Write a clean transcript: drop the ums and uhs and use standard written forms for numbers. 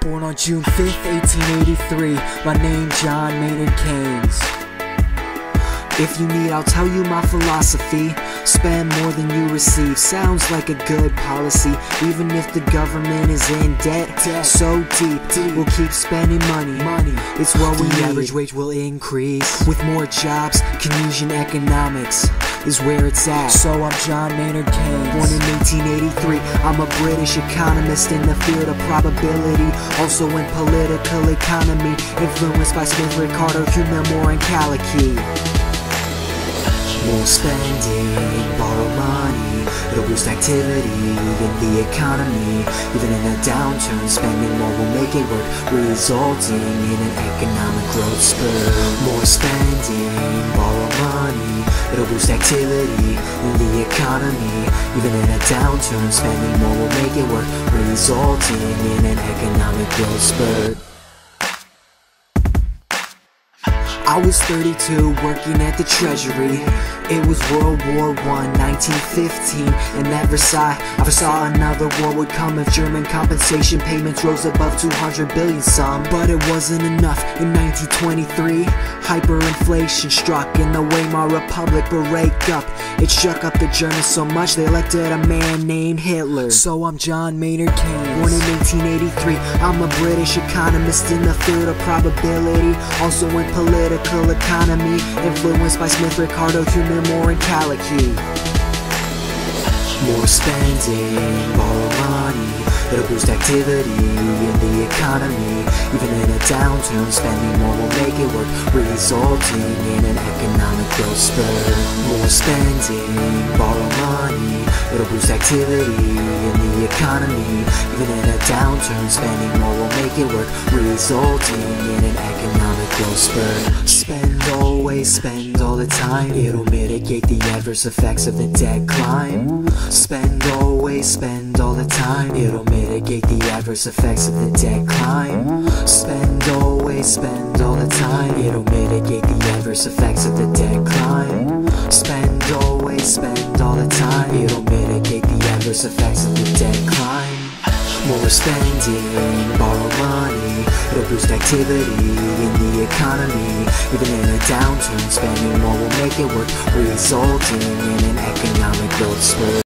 Born on June 5th, 1883, my name John Maynard Keynes. If you need, I'll tell you my philosophy. Spend more than you receive, sounds like a good policy. Even if the government is in debt so deep, we'll keep spending money. It's what we need. The average wage will increase with more jobs. Keynesian economics is where it's at. So I'm John Maynard Keynes, born in 1883. I'm a British economist in the field of probability, also in political economy, influenced by Smith, Ricardo, Hume, Moore, and Kalicki. More spending, borrow money, it'll boost activity in the economy. Even in a downturn, spending more will make it work, resulting in an economic growth spurt. More spending, borrow money, it'll boost activity in the economy. Even in a downturn, spending more will make it work, resulting in an economic growth spurt. I was 32, working at the Treasury. It was World War I, 1915, and at Versailles I foresaw another war would come if German compensation payments rose above 200 billion some. But it wasn't enough. In 1923, hyperinflation struck in the Weimar Republic, but rake up. It shook up the Germans so much they elected a man named Hitler. So I'm John Maynard Keynes, born in 1883. I'm a British economist in the field of probability, also in political economy, influenced by Smith, Ricardo, Hume, Moore, and Kalicki. More spending, borrow money, it'll boost activity in the economy. Even in a downturn, spending more will make it work, resulting in an economic growth spurt. More spending, borrow money, it'll boost activity in the economy. Even in a downturn, spending more will make it work, resulting in an economic growth spurt. Spend always, spend all the time, it'll mitigate the adverse effects of the debt climb. Spend always, spend all the time, it'll mitigate the adverse effects of the debt climb. Spend always, spend all the time, it'll mitigate the adverse effects of the debt climb. Spend always, spend all the time, it'll mitigate the adverse effects of the debt climb. More spending, borrow money, it'll boost activity in the economy. Even in a downturn, spending more will make it work, resulting in an economic growth spurt.